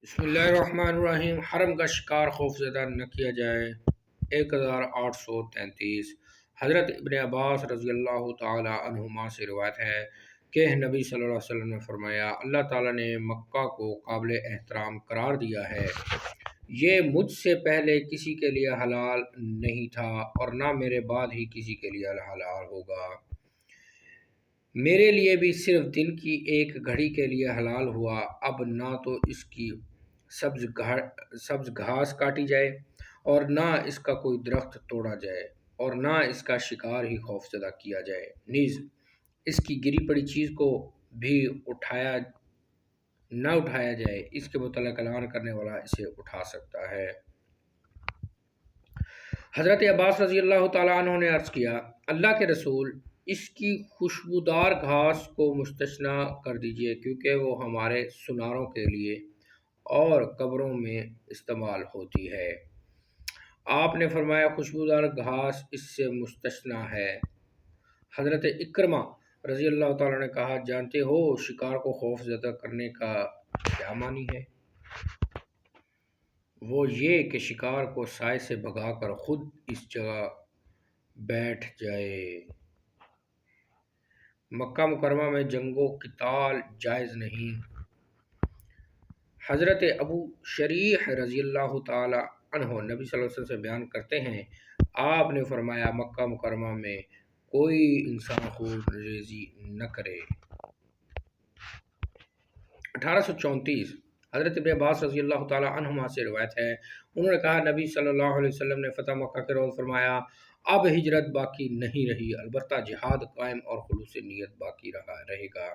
بسم اللہ الرحمن الرحیم۔ حرم کا شکار خوفزدہ نہ کیا جائے۔ 1833 حضرت ابن عباس رضی اللہ تعالی عنہما سے روایت ہے کہ نبی صلی اللہ علیہ وسلم نے فرمایا، اللہ تعالیٰ نے مکہ کو قابل احترام قرار دیا ہے۔ یہ مجھ سے پہلے کسی کے لیے حلال نہیں تھا اور نہ میرے بعد ہی کسی کے لیے حلال ہوگا۔ میرے لیے بھی صرف دن کی ایک گھڑی کے لیے حلال ہوا۔ اب نہ تو اس کی سبز گھاس کاٹی جائے اور نہ اس کا کوئی درخت توڑا جائے اور نہ اس کا شکار ہی خوفزدہ کیا جائے، نیز اس کی گری پڑی چیز کو بھی نہ اٹھایا جائے۔ اس کے متعلق اعلان کرنے والا اسے اٹھا سکتا ہے۔ حضرت عباس رضی اللہ تعالیٰ عنہ نے عرض کیا، اللہ کے رسول، اس کی خوشبودار گھاس کو مستثنیٰ کر دیجئے کیونکہ وہ ہمارے سناروں کے لیے اور قبروں میں استعمال ہوتی ہے۔ آپ نے فرمایا، خوشبودار گھاس اس سے مستثنیٰ ہے۔ حضرت اکرمہ رضی اللہ تعالیٰ نے کہا، جانتے ہو شکار کو خوف زدہ کرنے کا کیا معنی ہے؟ وہ یہ کہ شکار کو سائے سے بھگا کر خود اس جگہ بیٹھ جائے۔ مکہ مکرمہ میں جنگ و قتال جائز نہیں۔ حضرت ابو شریح رضی اللہ تعالی عنہ نبی صلی اللہ علیہ وسلم سے بیان کرتے ہیں، آپ نے فرمایا، مکہ مکرمہ میں کوئی انسان خون ریزی نہ کرے۔ 1834 حضرت ابن عباس رضی اللہ تعالی عنہما سے روایت ہے، انہوں نے کہا، نبی صلی اللہ علیہ وسلم نے فتح مکہ کے روز فرمایا، اب ہجرت باقی نہیں رہی، البتہ جہاد قائم اور خلوص نیت باقی رہے گا،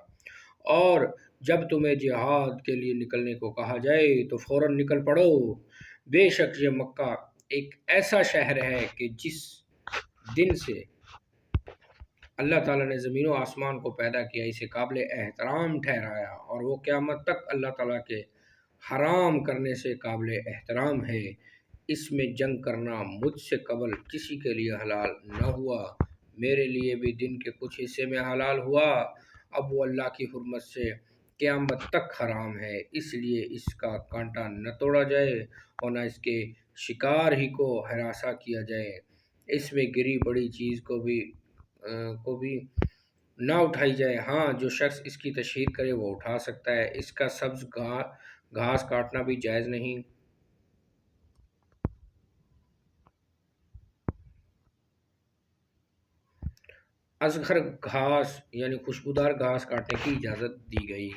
اور جب تمہیں جہاد کے لیے نکلنے کو کہا جائے تو فوراً نکل پڑو۔ بے شک یہ مکہ ایک ایسا شہر ہے کہ جس دن سے اللہ تعالیٰ نے زمین و آسمان کو پیدا کیا اسے قابل احترام ٹھہرایا، اور وہ قیامت تک اللہ تعالیٰ کے حرام کرنے سے قابل احترام ہے۔ اس میں جنگ کرنا مجھ سے قبل کسی کے لیے حلال نہ ہوا، میرے لیے بھی دن کے کچھ حصے میں حلال ہوا، اب وہ اللہ کی حرمت سے قیامت تک حرام ہے، اس لیے اس کا کانٹا نہ توڑا جائے اور نہ اس کے شکار ہی کو ہراساں کیا جائے۔ اس میں گری بڑی چیز کو بھی نہ اٹھائی جائے۔ ہاں، جو شخص اس کی تشہیر کرے وہ اٹھا سکتا ہے۔ اس کا سبز گھاس کاٹنا بھی جائز نہیں۔ اصغر گھاس یعنی خوشبودار گھاس کاٹنے کی اجازت دی گئی۔